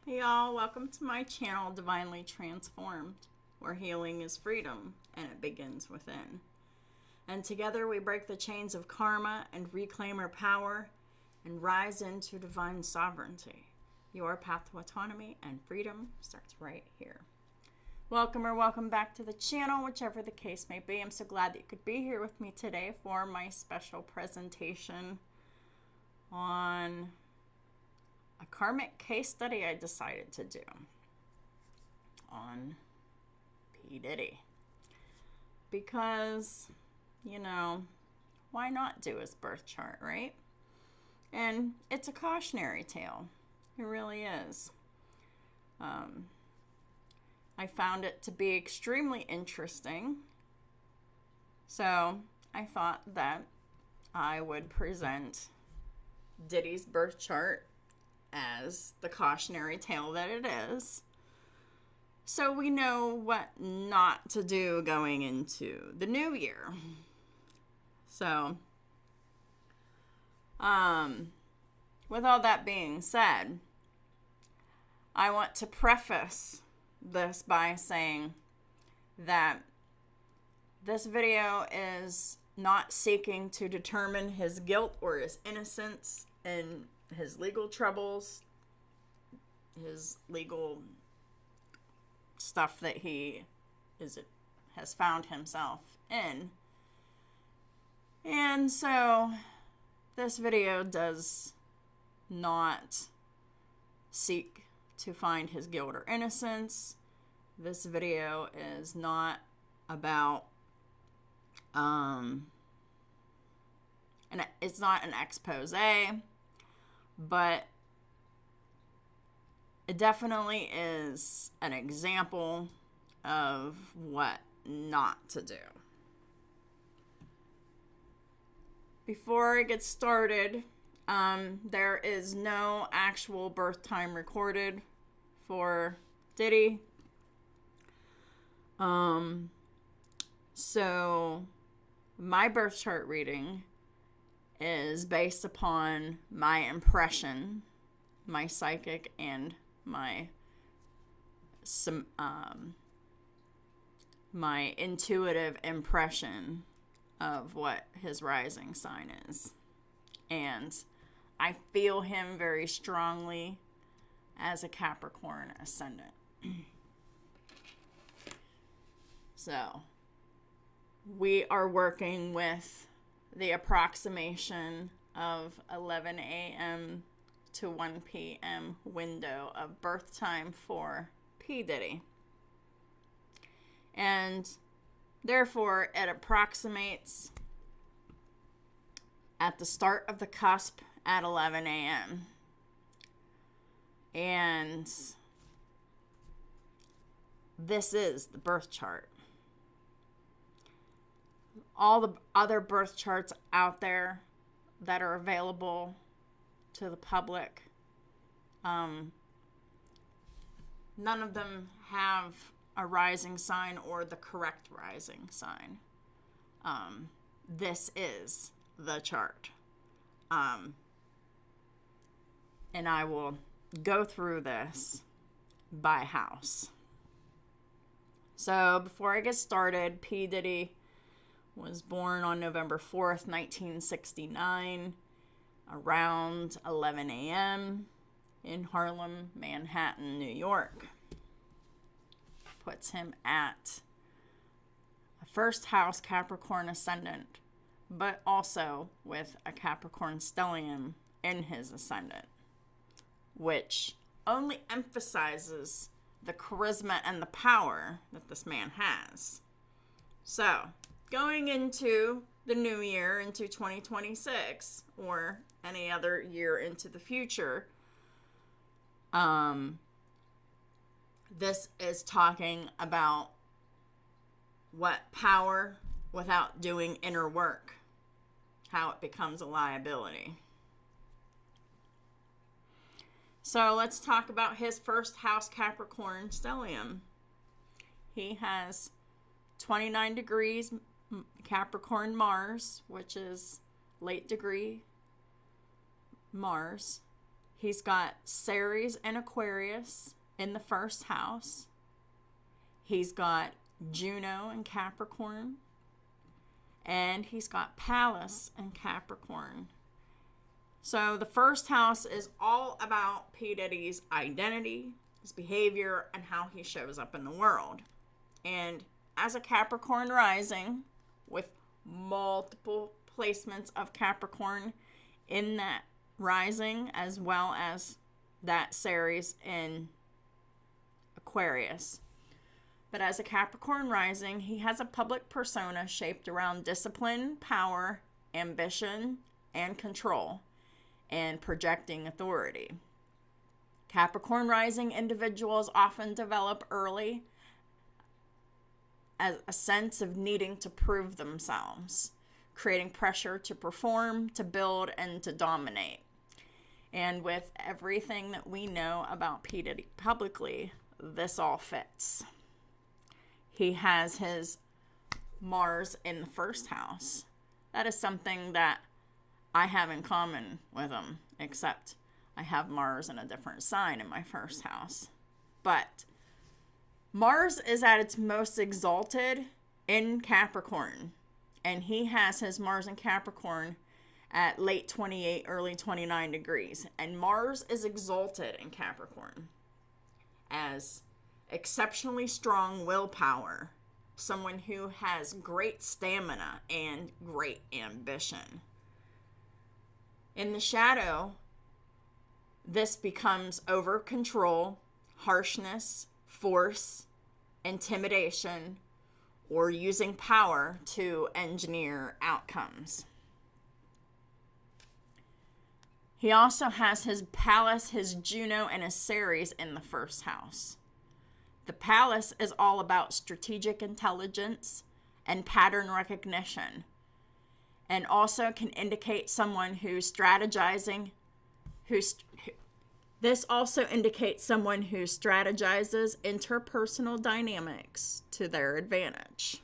Hey y'all, welcome to my channel, Divinely Transformed, where healing is freedom and it begins within. And together we break the chains of karma and reclaim our power and rise into divine sovereignty. Your path to autonomy and freedom starts right here. Welcome or welcome back to the channel, whichever the case may be. I'm so glad that you could be here with me today for my special presentation on a karmic case study I decided to do on P. Diddy. Because, why not do his birth chart, right? And it's a cautionary tale. It really is. I found it to be extremely interesting. So I thought that I would present Diddy's birth chart as the cautionary tale that it is, so we know what not to do going into the new year. So, with all that being said, I want to preface this by saying that this video is not seeking to determine his guilt or his innocence in his legal troubles, his legal stuff that he has found himself in. And so this video does not seek to find his guilt or innocence. This video is not about and it's not an expose, but it definitely is an example of what not to do. Before I get started, there is no actual birth time recorded for Diddy. So my birth chart reading is based upon my impression, my psychic, and my intuitive impression of what his rising sign is. And I feel him very strongly as a Capricorn ascendant. So we are working with the approximation of 11 a.m. to 1 p.m. window of birth time for P. Diddy. And therefore, it approximates at the start of the cusp at 11 a.m. And this is the birth chart. All the other birth charts out there that are available to the public, none of them have a rising sign or the correct rising sign. This is the chart. And I will go through this by house. So before I get started, P. Diddy was born on November 4th, 1969, around 11 a.m. in Harlem, Manhattan, New York. Puts him at a first house Capricorn ascendant, but also with a Capricorn stellium in his ascendant, which only emphasizes the charisma and the power that this man has. So, going into the new year, into 2026, or any other year into the future, this is talking about what power without doing inner work, how it becomes a liability. So let's talk about his first house Capricorn stellium. He has 29 degrees Capricorn Mars, which is late degree Mars, He's got Ceres and Aquarius in the first house. He's got Juno and Capricorn. And he's got Pallas and Capricorn. So the first house is all about P. Diddy's identity, his behavior, and how he shows up in the world. And as a Capricorn rising, with multiple placements of Capricorn in that rising, as well as that Ceres in Aquarius. But as a Capricorn rising, he has a public persona shaped around discipline, power, ambition, and control, and projecting authority. Capricorn rising individuals often develop early as a sense of needing to prove themselves, creating pressure to perform, to build, and to dominate. And with everything that we know about P. Diddy publicly, this all fits. He has his Mars in the first house. That is something that I have in common with him, except I have Mars in a different sign in my first house. But Mars is at its most exalted in Capricorn, and he has his Mars in Capricorn at late 28, early 29 degrees. And Mars is exalted in Capricorn as exceptionally strong willpower, someone who has great stamina and great ambition. In the shadow, this becomes over control, harshness, force, intimidation, or using power to engineer outcomes. He also has his Pallas, his Juno, and his Ceres in the first house. The Pallas is all about strategic intelligence and pattern recognition, and also can indicate someone who's strategizing, this also indicates someone who strategizes interpersonal dynamics to their advantage.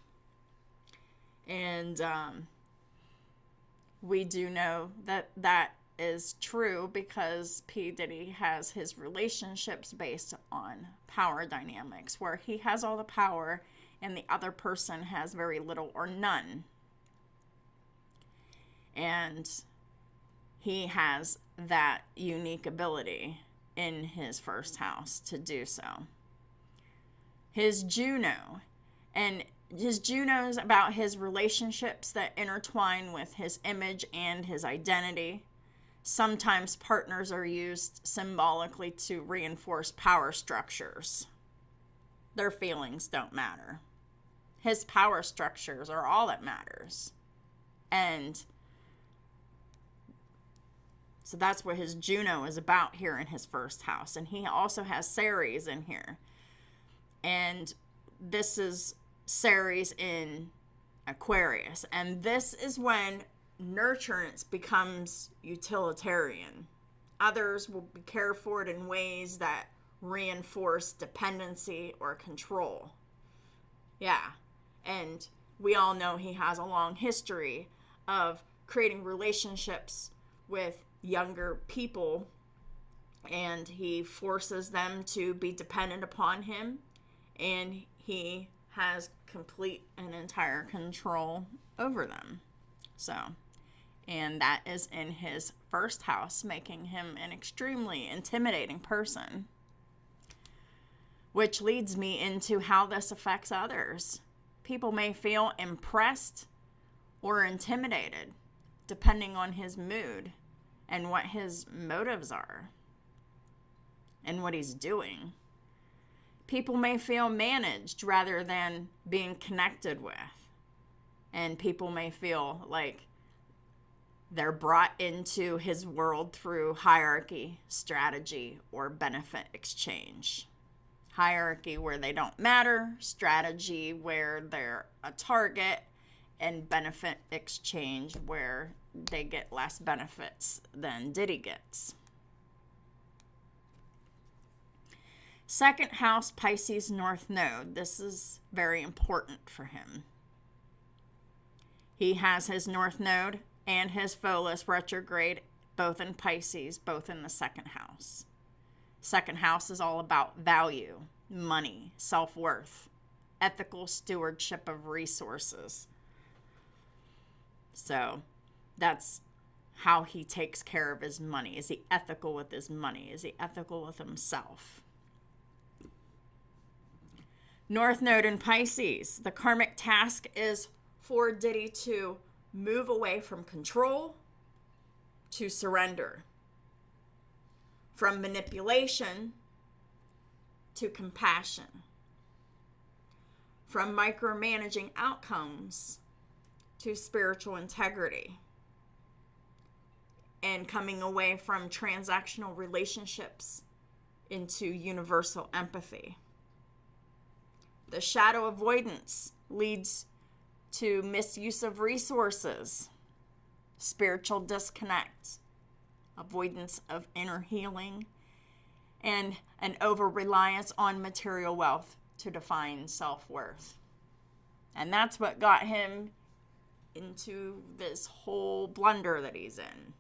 And we do know that that is true because P. Diddy has his relationships based on power dynamics, where he has all the power and the other person has very little or none. And he has that unique ability in his first house to do so. His Juno is about his relationships that intertwine with his image and his identity. Sometimes partners are used symbolically to reinforce power structures. Their feelings don't matter. His power structures are all that matters. And so that's what his Juno is about here in his first house. And he also has Ceres in here. And this is Ceres in Aquarius. And this is when nurturance becomes utilitarian. Others will be cared for in ways that reinforce dependency or control. Yeah. And we all know he has a long history of creating relationships with younger people, and he forces them to be dependent upon him, and he has complete and entire control over them. So, and that is in his first house, making him an extremely intimidating person, which leads me into how this affects others. People may feel impressed or intimidated, depending on his mood and what his motives are and what he's doing. People may feel managed rather than being connected with. And people may feel like they're brought into his world through hierarchy, strategy, or benefit exchange. Hierarchy where they don't matter, strategy where they're a target, and benefit exchange where they get less benefits than Diddy gets. Second house, Pisces North Node. This is very important for him. He has his North Node and his Pholus retrograde both in Pisces, both in the second house. Second house is all about value, money, self-worth, ethical stewardship of resources. So that's how he takes care of his money. Is he ethical with his money? Is he ethical with himself? North Node in Pisces. The karmic task is for Diddy to move away from control to surrender. From manipulation to compassion. From micromanaging outcomes to spiritual integrity. And coming away from transactional relationships into universal empathy. The shadow avoidance leads to misuse of resources, spiritual disconnect, avoidance of inner healing, and an over-reliance on material wealth to define self-worth. And that's what got him into this whole blunder that he's in.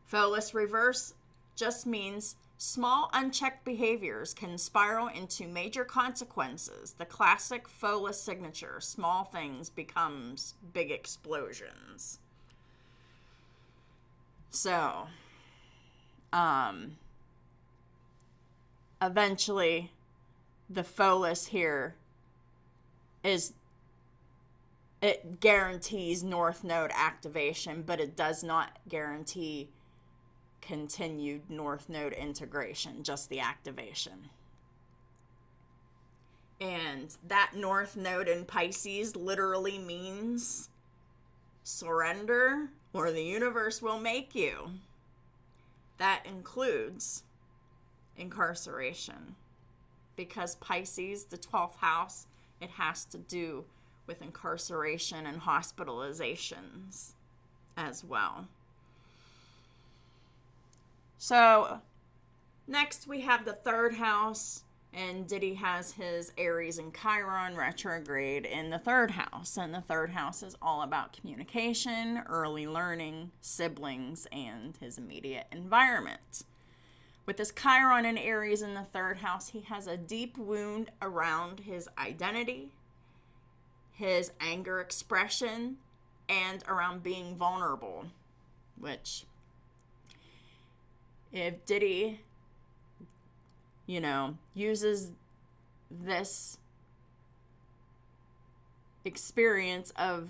Pholus reverse just means small unchecked behaviors can spiral into major consequences. The classic Pholus signature, small things becomes big explosions. So, eventually, the Pholus here it guarantees North Node activation, but it does not guarantee continued North Node integration, just the activation. And that North Node in Pisces literally means surrender or the universe will make you. That includes incarceration. Because Pisces, the 12th house, it has to do with incarceration and hospitalizations as well. So, next we have the 3rd house, and Diddy has his Aries and Chiron retrograde in the 3rd house. And the 3rd house is all about communication, early learning, siblings, and his immediate environment. With his Chiron and Aries in the 3rd house, he has a deep wound around his identity, his anger expression, and around being vulnerable, which if Diddy, uses this experience of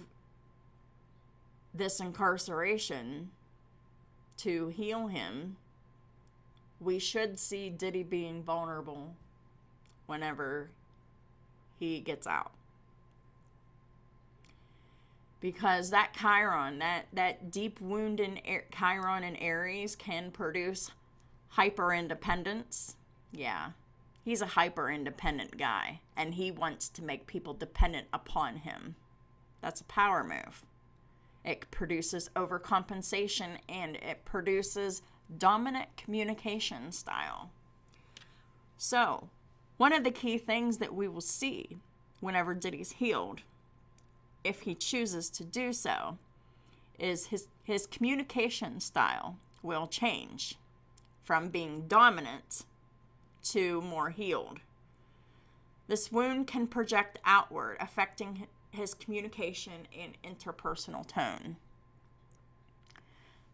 this incarceration to heal him, we should see Diddy being vulnerable whenever he gets out. Because that Chiron, that deep wound in Chiron and Aries can produce hyper-independence. Yeah, he's a hyper-independent guy, and he wants to make people dependent upon him. That's a power move. It produces overcompensation, and it produces dominant communication style. So, one of the key things that we will see whenever Diddy's healed, if he chooses to do so, is his communication style will change from being dominant to more healed. This wound can project outward, affecting his communication and interpersonal tone.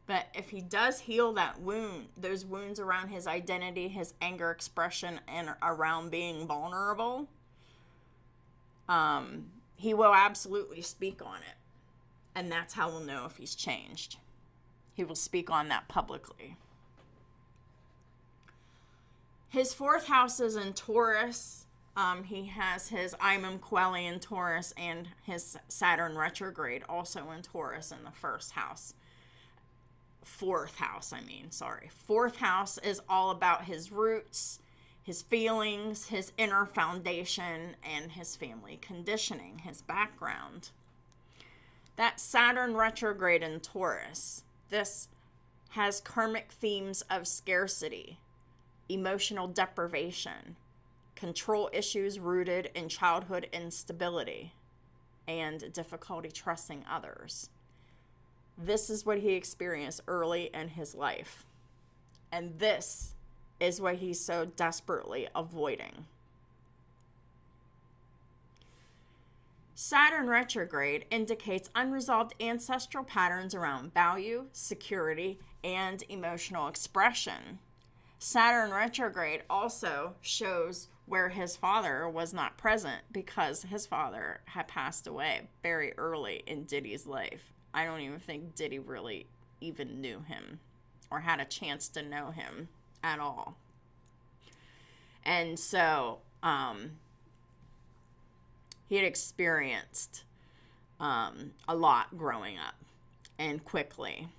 But if he does heal that wound, those wounds around his identity, his anger expression, and around being vulnerable, he will absolutely speak on it. And that's how we'll know if he's changed. He will speak on that publicly. His 4th house is in Taurus. He has his Imam Quelli in Taurus and his Saturn retrograde also in Taurus in the 4th house. 4th house is all about his roots, his feelings, his inner foundation, and his family conditioning, his background. That Saturn retrograde in Taurus, this has karmic themes of scarcity, emotional deprivation, control issues rooted in childhood instability, and difficulty trusting others. This is what he experienced early in his life. And this is what he's so desperately avoiding. Saturn retrograde indicates unresolved ancestral patterns around value, security, and emotional expression. Saturn retrograde also shows where his father was not present because his father had passed away very early in Diddy's life. I don't even think Diddy really even knew him or had a chance to know him at all. And so, he had experienced a lot growing up and quickly.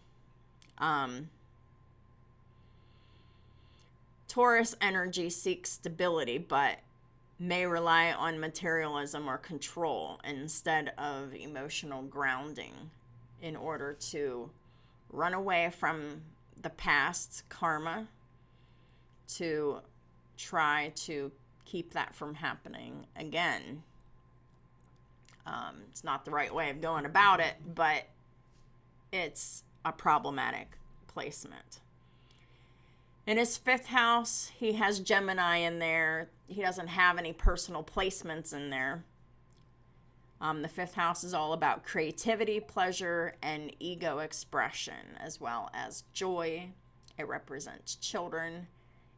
Taurus energy seeks stability, but may rely on materialism or control instead of emotional grounding in order to run away from the past karma, to try to keep that from happening again. It's not the right way of going about it, but it's a problematic placement. In his 5th house, he has Gemini in there. He doesn't have any personal placements in there. The 5th house is all about creativity, pleasure, and ego expression, as well as joy. It represents children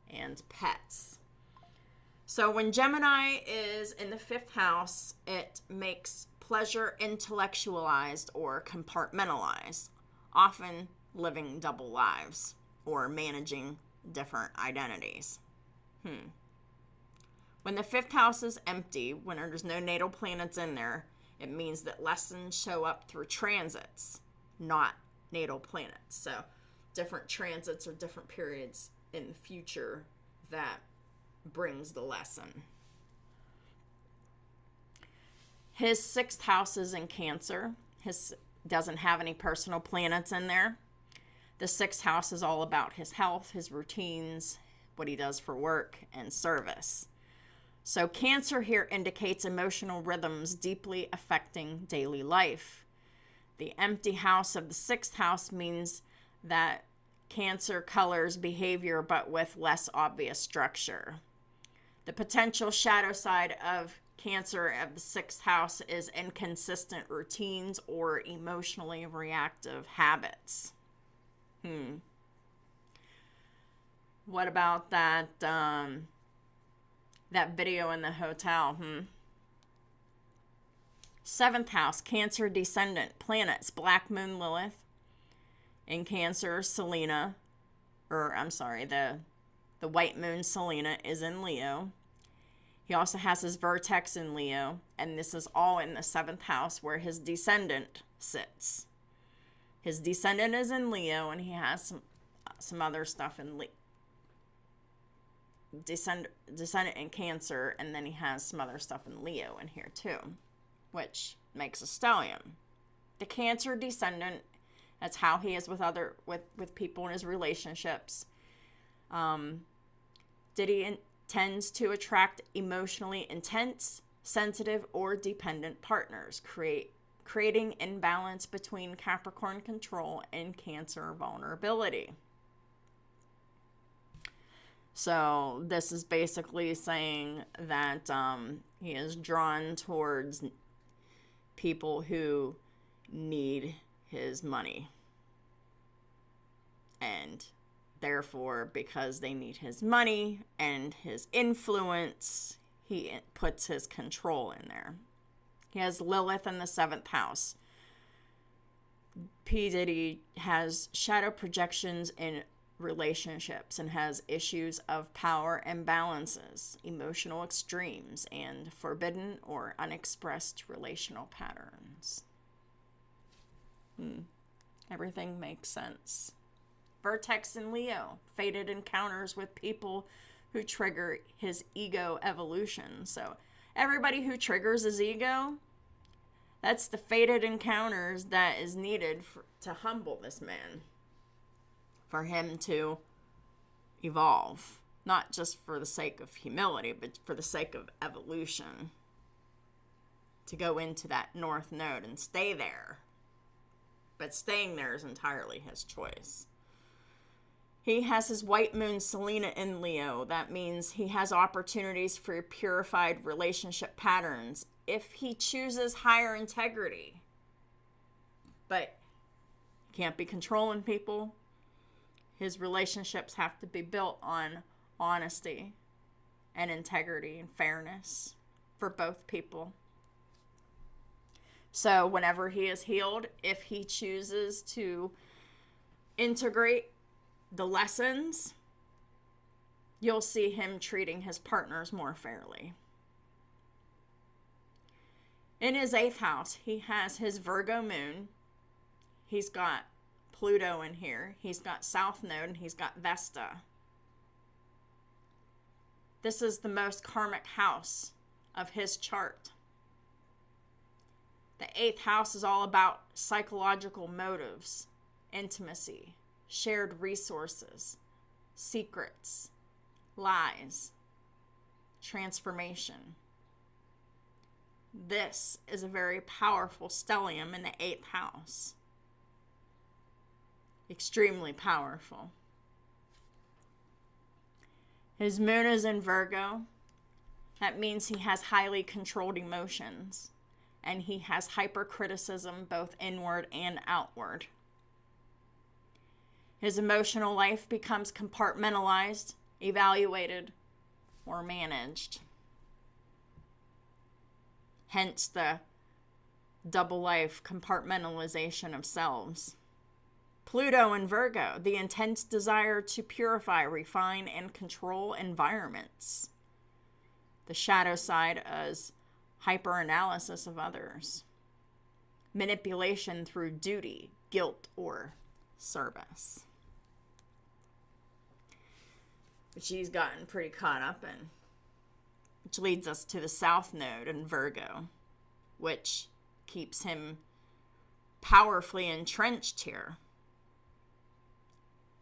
and pets. So when Gemini is in the 5th house, it makes pleasure intellectualized or compartmentalized, often living double lives or managing different identities. When the 5th house is empty, when there's no natal planets in there, it means that lessons show up through transits, not natal planets. So different transits or different periods in the future that brings the lesson. His 6th house is in Cancer. His doesn't have any personal planets in there. The 6th house is all about his health, his routines, what he does for work and service. So Cancer here indicates emotional rhythms deeply affecting daily life. The empty house of the 6th house means that Cancer colors behavior but with less obvious structure. The potential shadow side of Cancer of the 6th house is inconsistent routines or emotionally reactive habits. What about that that video in the hotel? 7th house, Cancer descendant planets, Black Moon Lilith in Cancer, Selena, the White Moon Selena is in Leo. He also has his vertex in Leo, and this is all in the 7th house where his descendant sits. His descendant is in Leo, and he has some other stuff in descendant in Cancer, and then he has some other stuff in Leo in here too, which makes a stellium. The Cancer descendant, that's how he is with people in his relationships. Diddy tends to attract emotionally intense, sensitive, or dependent partners, creating imbalance between Capricorn control and Cancer vulnerability. So this is basically saying that he is drawn towards people who need his money. And therefore, because they need his money and his influence, he puts his control in there. He has Lilith in the 7th house. P. Diddy has shadow projections in relationships and has issues of power imbalances, emotional extremes, and forbidden or unexpressed relational patterns. Everything makes sense. Vertex in Leo, fated encounters with people who trigger his ego evolution. So everybody who triggers his ego, that's the fated encounters that is needed to humble this man, for him to evolve, not just for the sake of humility, but for the sake of evolution, to go into that north node and stay there. but staying there is entirely his choice. He has his white moon Selena in Leo. That means he has opportunities for purified relationship patterns if he chooses higher integrity. But he can't be controlling people. His relationships have to be built on honesty and integrity and fairness for both people. So whenever he is healed, if he chooses to integrate the lessons, you'll see him treating his partners more fairly. In his 8th house, he has his Virgo moon. He's got Pluto in here. He's got South Node, and he's got Vesta. This is the most karmic house of his chart. The 8th house is all about psychological motives, intimacy, shared resources, secrets, lies, transformation. This is a very powerful stellium in the 8th house. Extremely powerful. His moon is in Virgo. That means he has highly controlled emotions, and he has hypercriticism both inward and outward. His emotional life becomes compartmentalized, evaluated, or managed. Hence the double life compartmentalization of selves. Pluto in Virgo, the intense desire to purify, refine, and control environments. The shadow side is hyperanalysis of others. Manipulation through duty, guilt, or service. Which he's gotten pretty caught up in. Which leads us to the South Node in Virgo, which keeps him powerfully entrenched here.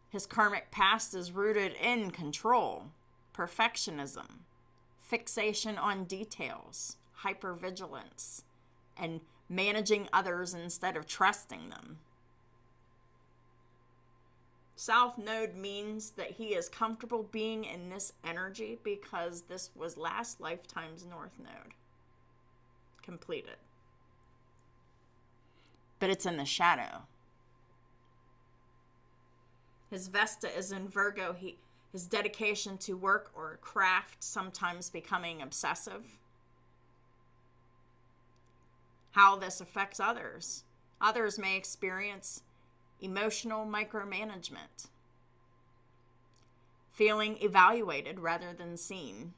His karmic past is rooted in control, perfectionism, fixation on details, hypervigilance, and managing others instead of trusting them. South Node means that he is comfortable being in this energy because this was last lifetime's North Node. Completed. But it's in the shadow. His Vesta is in Virgo. His dedication to work or craft, sometimes becoming obsessive. How this affects others. Others may experience emotional micromanagement. Feeling evaluated rather than seen.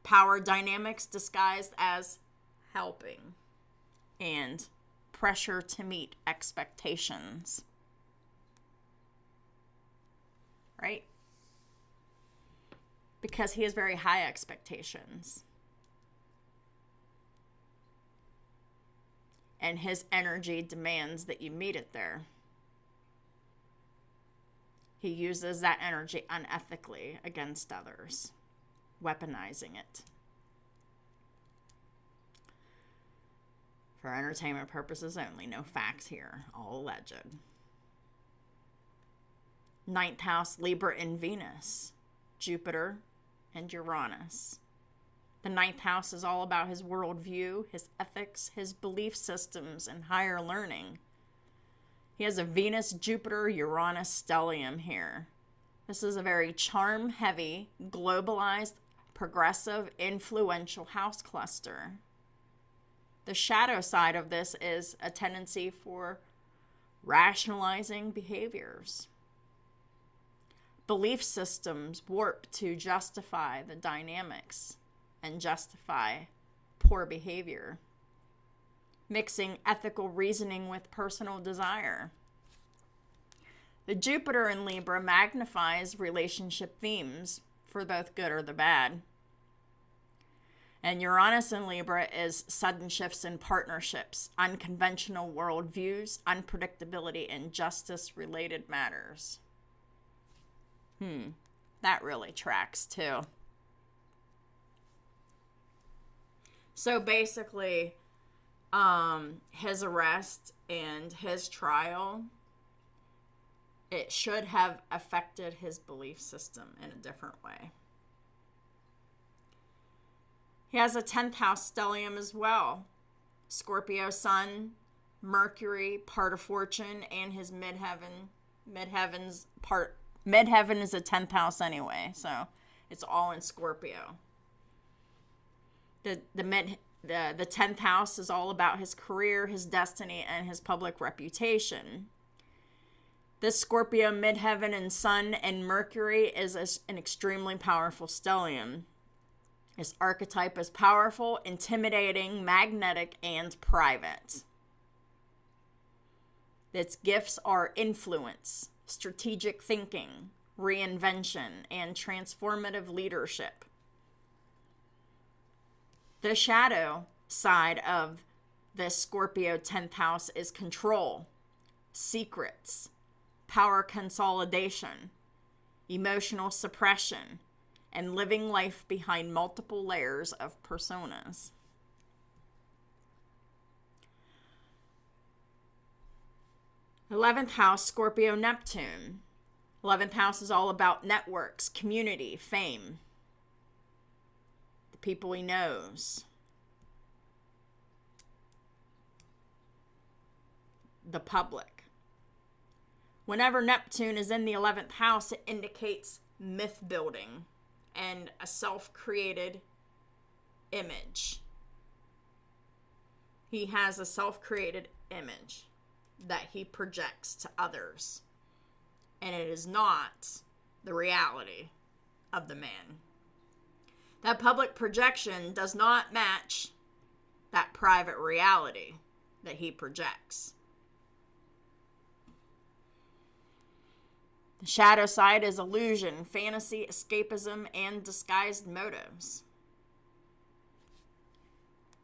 Power dynamics disguised as helping. And pressure to meet expectations. Right? Because he has very high expectations. And his energy demands that you meet it there. He uses that energy unethically against others, weaponizing it. For entertainment purposes only, no facts here, all alleged. 9th house, Libra and Venus, Jupiter and Uranus. The 9th house is all about his worldview, his ethics, his belief systems, and higher learning. He has a Venus, Jupiter, Uranus stellium here. This is a very charm-heavy, globalized, progressive, influential house cluster. The shadow side of this is a tendency for rationalizing behaviors. Belief systems warp to justify the dynamics and justify poor behavior. Mixing ethical reasoning with personal desire. The Jupiter in Libra magnifies relationship themes for both good or the bad. And Uranus in Libra is sudden shifts in partnerships, unconventional worldviews, unpredictability, and justice-related matters. That really tracks too. So basically, his arrest and his trial, it should have affected his belief system in a different way. He has a 10th house stellium as well. Scorpio sun, Mercury, part of fortune, and his midheaven. Midheaven is a 10th house anyway, so it's all in Scorpio. The 10th house is all about his career, his destiny, and his public reputation. This Scorpio midheaven and sun and Mercury is an extremely powerful stellium. His archetype is powerful, intimidating, magnetic, and private. Its gifts are influence, strategic thinking, reinvention, and transformative leadership. The shadow side of this Scorpio 10th house is control, secrets, power consolidation, emotional suppression, and living life behind multiple layers of personas. The 11th house, Scorpio Neptune. 11th house is all about networks, community, fame, the people he knows, the public. Whenever Neptune is in the 11th house, it indicates myth building and a self-created image. He has a self-created image that he projects to others. And it is not the reality of the man. That public projection does not match that private reality that he projects. The shadow side is illusion, fantasy, escapism, and disguised motives.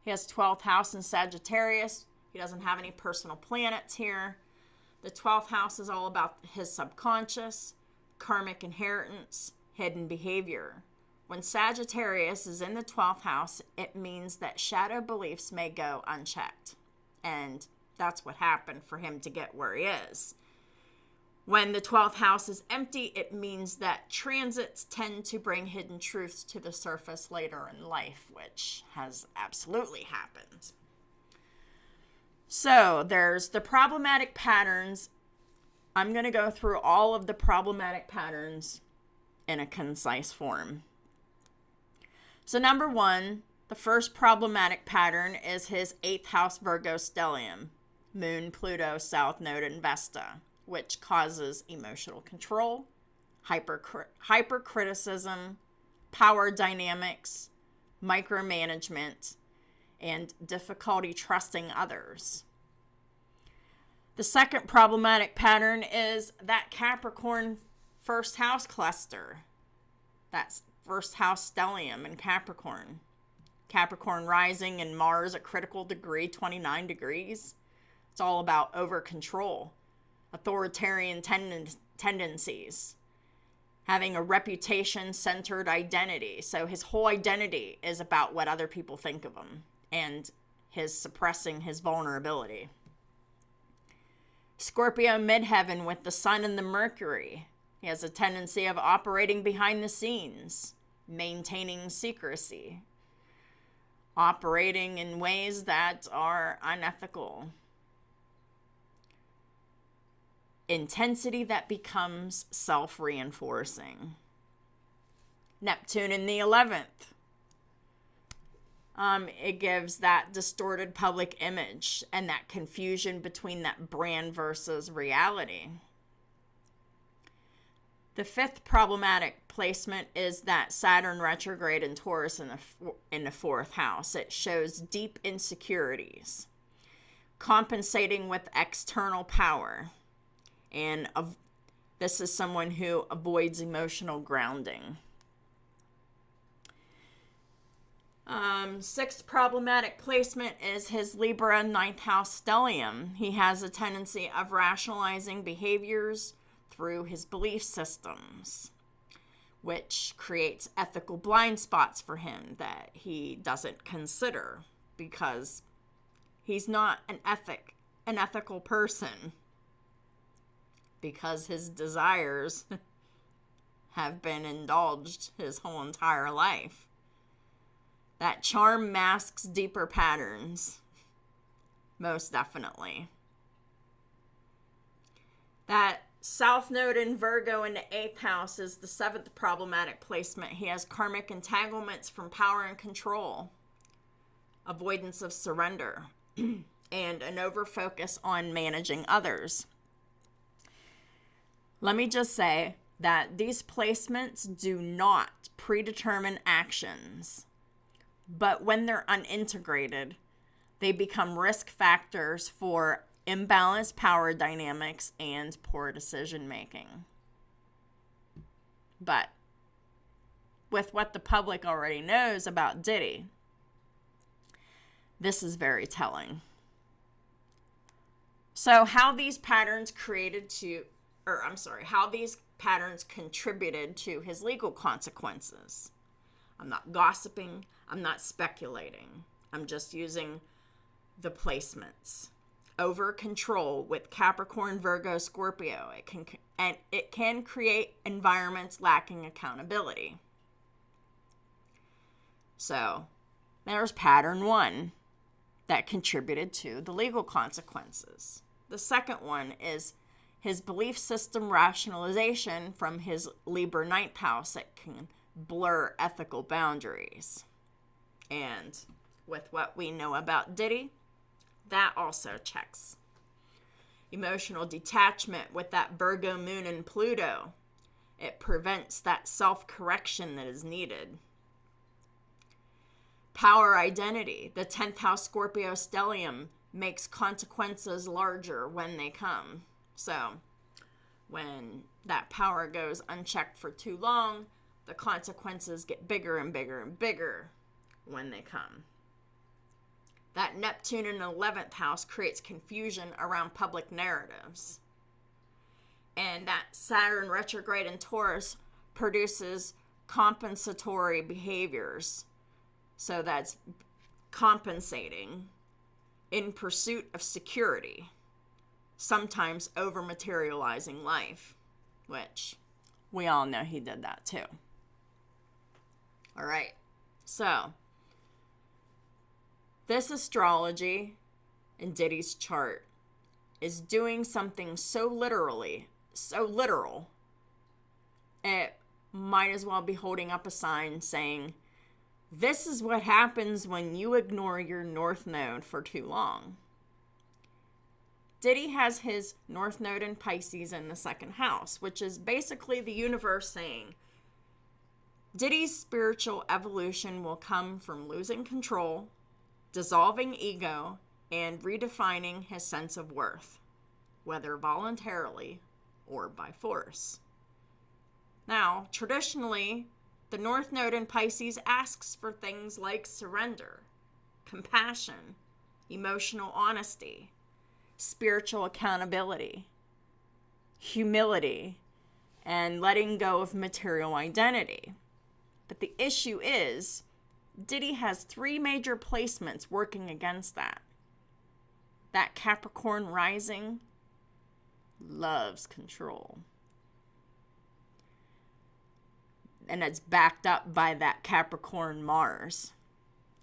He has 12th house in Sagittarius. He doesn't have any personal planets here. The 12th house is all about his subconscious, karmic inheritance, hidden behavior. When Sagittarius is in the 12th house, it means that shadow beliefs may go unchecked. And that's what happened for him to get where he is. When the 12th house is empty, it means that transits tend to bring hidden truths to the surface later in life, which has absolutely happened. So there's the problematic patterns. I'm going to go through all of the problematic patterns in a concise form. So number one, the first problematic pattern is his 8th house Virgo stellium, Moon, Pluto, South Node, and Vesta, which causes emotional control, hypercriticism, power dynamics, micromanagement, and difficulty trusting others. The second problematic pattern is that Capricorn first house cluster. That's first house stellium in Capricorn. Capricorn rising and Mars at critical degree, 29 degrees. It's all about over control, authoritarian tendencies, having a reputation-centered identity. So his whole identity is about what other people think of him and his suppressing his vulnerability. Scorpio midheaven with the sun and the Mercury. He has a tendency of operating behind the scenes, maintaining secrecy, operating in ways that are unethical. Intensity that becomes self-reinforcing. Neptune in the 11th. It gives that distorted public image and that confusion between that brand versus reality. The fifth problematic placement is that Saturn retrograde in Taurus in the 4th house. It shows deep insecurities, compensating with external power. And this is someone who avoids emotional grounding. 6th problematic placement is his Libra 9th house stellium. He has a tendency of rationalizing behaviors through his belief systems, which creates ethical blind spots for him that he doesn't consider because He's not an ethical person because his desires have been indulged his whole entire life. That charm masks deeper patterns, most definitely. That South Node in Virgo in the 8th house is the 7th problematic placement. He has karmic entanglements from power and control, avoidance of surrender, and an overfocus on managing others. Let me just say that these placements do not predetermine actions, but when they're unintegrated, they become risk factors for imbalanced power dynamics and poor decision making. But with what the public already knows about Diddy, this is very telling. So how these patterns contributed to his legal consequences. I'm not gossiping. I'm not speculating. I'm just using the placements. Over control with Capricorn, Virgo, Scorpio. It can create environments lacking accountability. So there's pattern 1 that contributed to the legal consequences. The second one is his belief system rationalization from his Libra 9th house that can blur ethical boundaries. And with what we know about Diddy, that also checks. Emotional detachment with that Virgo moon and Pluto. It prevents that self-correction that is needed. Power identity. The 10th house Scorpio stellium makes consequences larger when they come. So when that power goes unchecked for too long, the consequences get bigger and bigger and bigger when they come. That Neptune in the 11th house creates confusion around public narratives. And that Saturn retrograde in Taurus produces compensatory behaviors. So that's compensating in pursuit of security, sometimes over materializing life, which we all know he did that too. All right, so this astrology in Diddy's chart is doing something so literal, it might as well be holding up a sign saying, this is what happens when you ignore your North Node for too long. Diddy has his North Node in Pisces in the 2nd house, which is basically the universe saying, Diddy's spiritual evolution will come from losing control, dissolving ego, and redefining his sense of worth, whether voluntarily or by force. Now, traditionally, the North Node in Pisces asks for things like surrender, compassion, emotional honesty, spiritual accountability, humility, and letting go of material identity. But the issue is, Diddy has 3 major placements working against that. That Capricorn rising loves control. And it's backed up by that Capricorn Mars.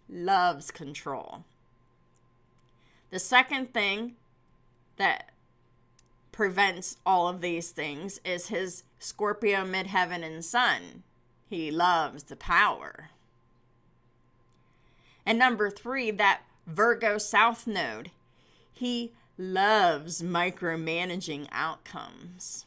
Loves control. The second thing that prevents all of these things is his Scorpio midheaven and sun. He loves the power. And number 3, that Virgo South Node. He loves micromanaging outcomes.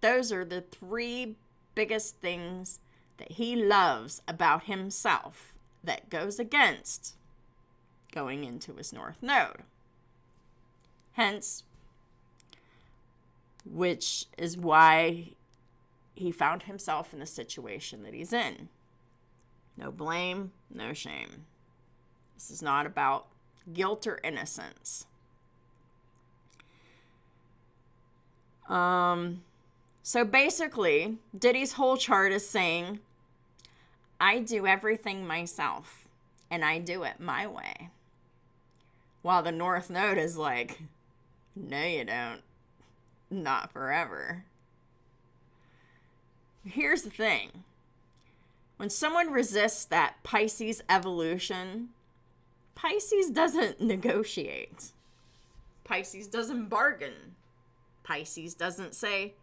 Those are the 3 biggest things that he loves about himself that goes against going into his North Node. Hence, which is why he found himself in the situation that he's in. No blame, no shame. This is not about guilt or innocence. So basically, Diddy's whole chart is saying, I do everything myself, and I do it my way. While the North Node is like, no, you don't. Not forever. Here's the thing. When someone resists that Pisces evolution, Pisces doesn't negotiate. Pisces doesn't bargain. Pisces doesn't say,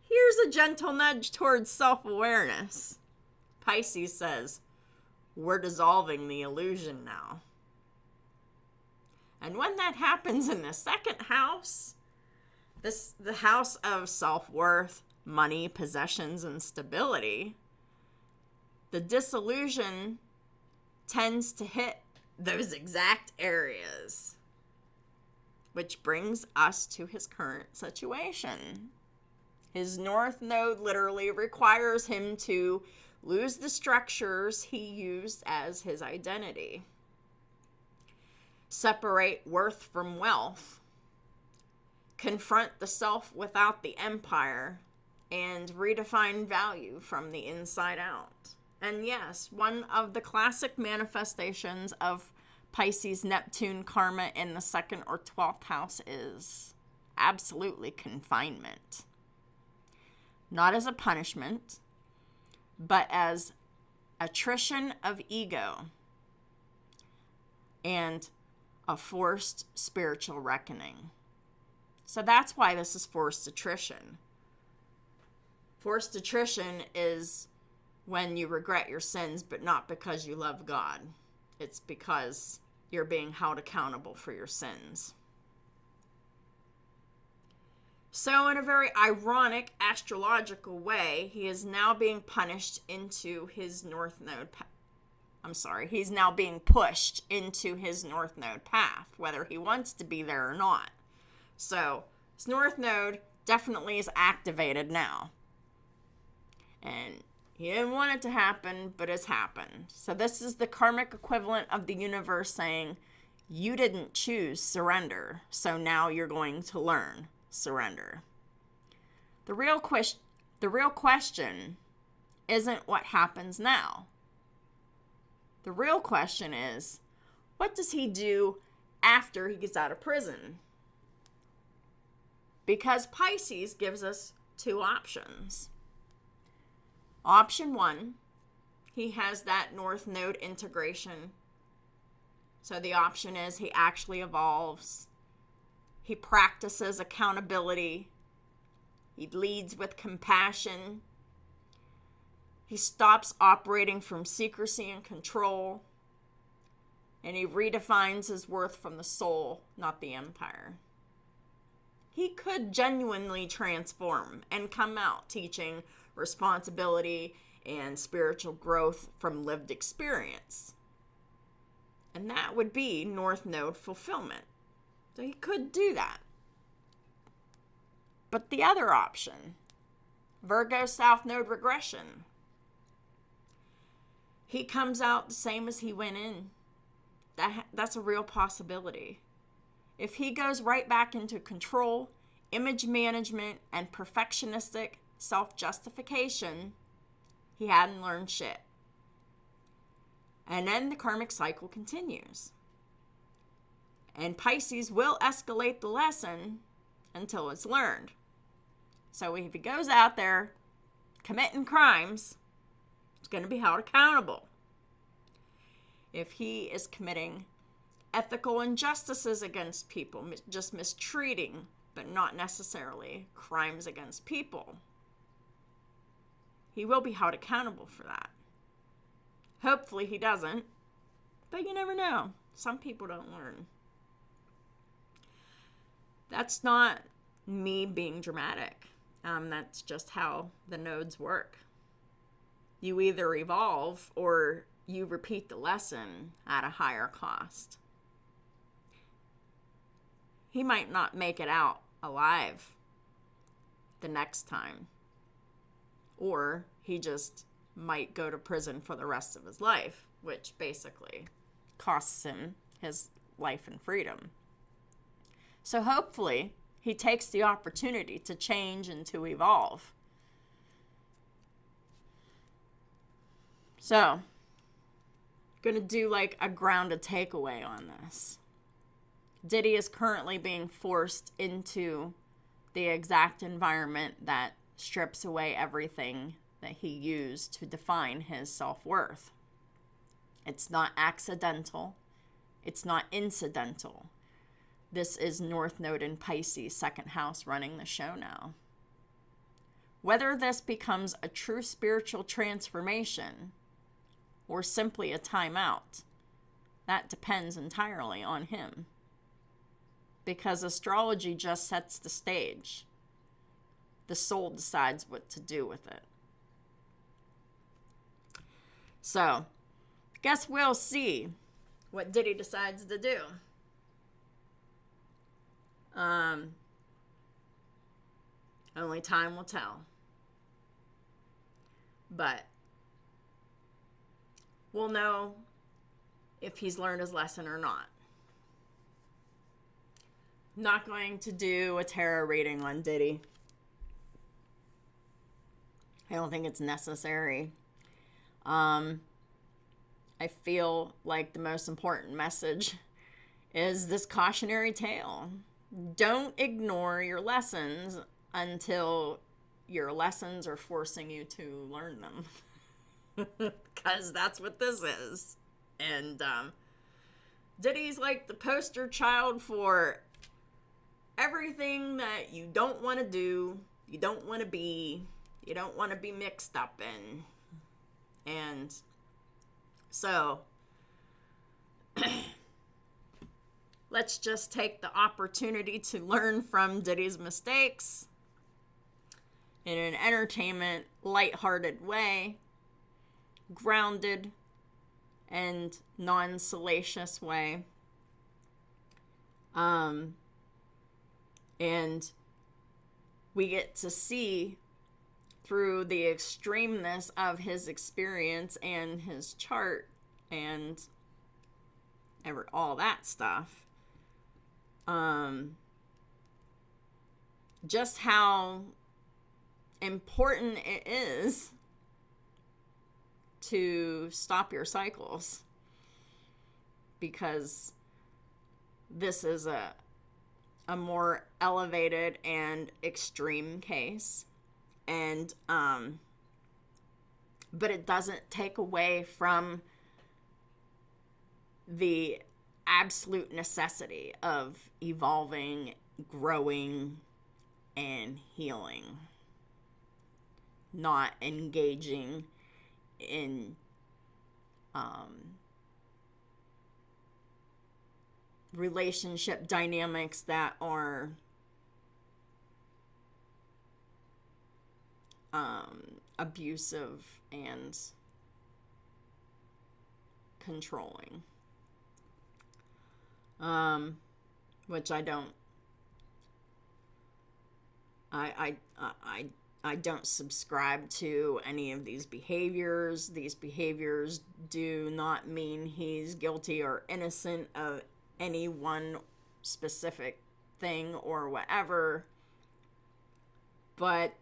here's a gentle nudge towards self-awareness. Pisces says, we're dissolving the illusion now. And when that happens in the second house, the house of self-worth, money, possessions, and stability, the disillusion tends to hit those exact areas, which brings us to his current situation. His North Node literally requires him to lose the structures he used as his identity, separate worth from wealth, confront the self without the empire, and redefine value from the inside out. And yes, one of the classic manifestations of Pisces Neptune karma in the 2nd or 12th house is absolutely confinement. Not as a punishment, but as attrition of ego and a forced spiritual reckoning. So that's why this is forced attrition. Forced attrition is when you regret your sins, but not because you love God. It's because you're being held accountable for your sins. So in a very ironic astrological way, he is now being punished into his North Node he's now being pushed into his North Node path, whether he wants to be there or not. So his North Node definitely is activated now. And he didn't want it to happen, but it's happened. So this is the karmic equivalent of the universe saying, you didn't choose surrender, so now you're going to learn surrender. The real question isn't what happens now. The real question is, what does he do after he gets out of prison? Because Pisces gives us two options. Option 1, he has that North Node integration. So the option is he actually evolves. He practices accountability. He leads with compassion. He stops operating from secrecy and control. And he redefines his worth from the soul, not the empire. He could genuinely transform and come out teaching responsibility and spiritual growth from lived experience. And that would be North Node fulfillment. So he could do that. But the other option, Virgo South Node regression, he comes out the same as he went in. That's a real possibility. If he goes right back into control, image management, and perfectionistic self-justification, he hadn't learned shit. And then the karmic cycle continues. And Pisces will escalate the lesson until it's learned. So if he goes out there committing crimes, he's going to be held accountable. If he is committing ethical injustices against people, just mistreating, but not necessarily crimes against people, he will be held accountable for that. Hopefully he doesn't, but you never know. Some people don't learn. That's not me being dramatic. That's just how the nodes work. You either evolve or you repeat the lesson at a higher cost. He might not make it out alive the next time. Or he just might go to prison for the rest of his life, which basically costs him his life and freedom. So hopefully he takes the opportunity to change and to evolve. So Gonna do like a grounded takeaway on this. Diddy is currently being forced into the exact environment that strips away everything that he used to define his self-worth. It's not accidental. It's not incidental. This is North Node in Pisces, second house, running the show now. Whether this becomes a true spiritual transformation or simply a timeout, that depends entirely on him. Because astrology just sets the stage. The soul decides what to do with it. So, guess we'll see what Diddy decides to do. Only time will tell. But we'll know if he's learned his lesson or not. Not going to do a tarot reading on Diddy. I don't think it's necessary. I feel like the most important message is this cautionary tale. Don't ignore your lessons until your lessons are forcing you to learn them. Because that's what this is. And Diddy's like the poster child for everything that you don't want to do, you don't want to be, you don't want to be mixed up in. And so, let's just take the opportunity to learn from Diddy's mistakes in an entertainment, lighthearted way, grounded and non-salacious way. And we get to see through the extremeness of his experience and his chart and all that stuff. Just how important it is to stop your cycles, because this is a more elevated and extreme case. And but it doesn't take away from the absolute necessity of evolving, growing, and healing. Not engaging in relationship dynamics that are abusive and controlling. Which I don't I don't subscribe to any of these behaviors. These behaviors do not mean he's guilty or innocent of any one specific thing or whatever. But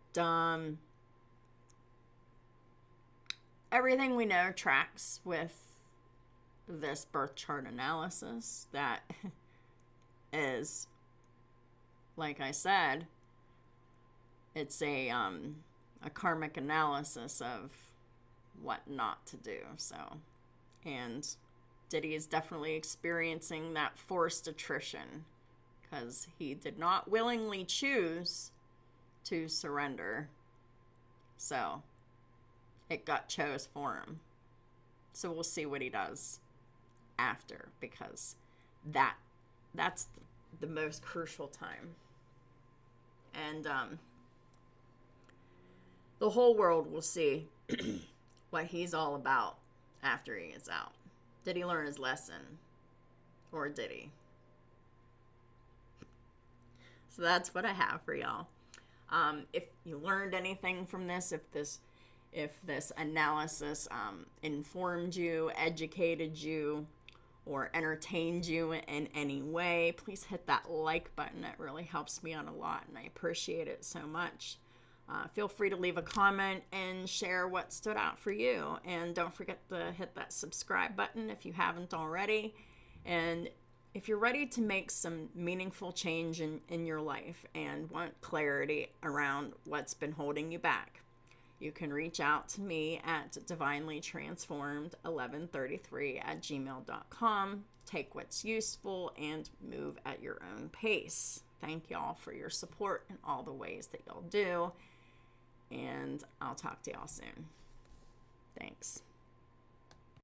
everything we know tracks with this birth chart analysis that is, like I said, it's a karmic analysis of what not to do. So, and Diddy is definitely experiencing that forced attrition because he did not willingly choose to surrender. So, it got chose for him. So we'll see what he does after, because that's the most crucial time. And the whole world will see what he's all about after he gets out. Did he learn his lesson? Or did he? So that's what I have for y'all. If you learned anything from this, if this analysis informed you, educated you, or entertained you in any way, please hit that like button. It really helps me out a lot, and I appreciate it so much. Feel free to leave a comment and share what stood out for you. And don't forget to hit that subscribe button if you haven't already. And if you're ready to make some meaningful change in your life and want clarity around what's been holding you back, you can reach out to me at divinelytransformed1133@gmail.com. Take what's useful and move at your own pace. Thank y'all for your support in all the ways that y'all do. And I'll talk to y'all soon. Thanks.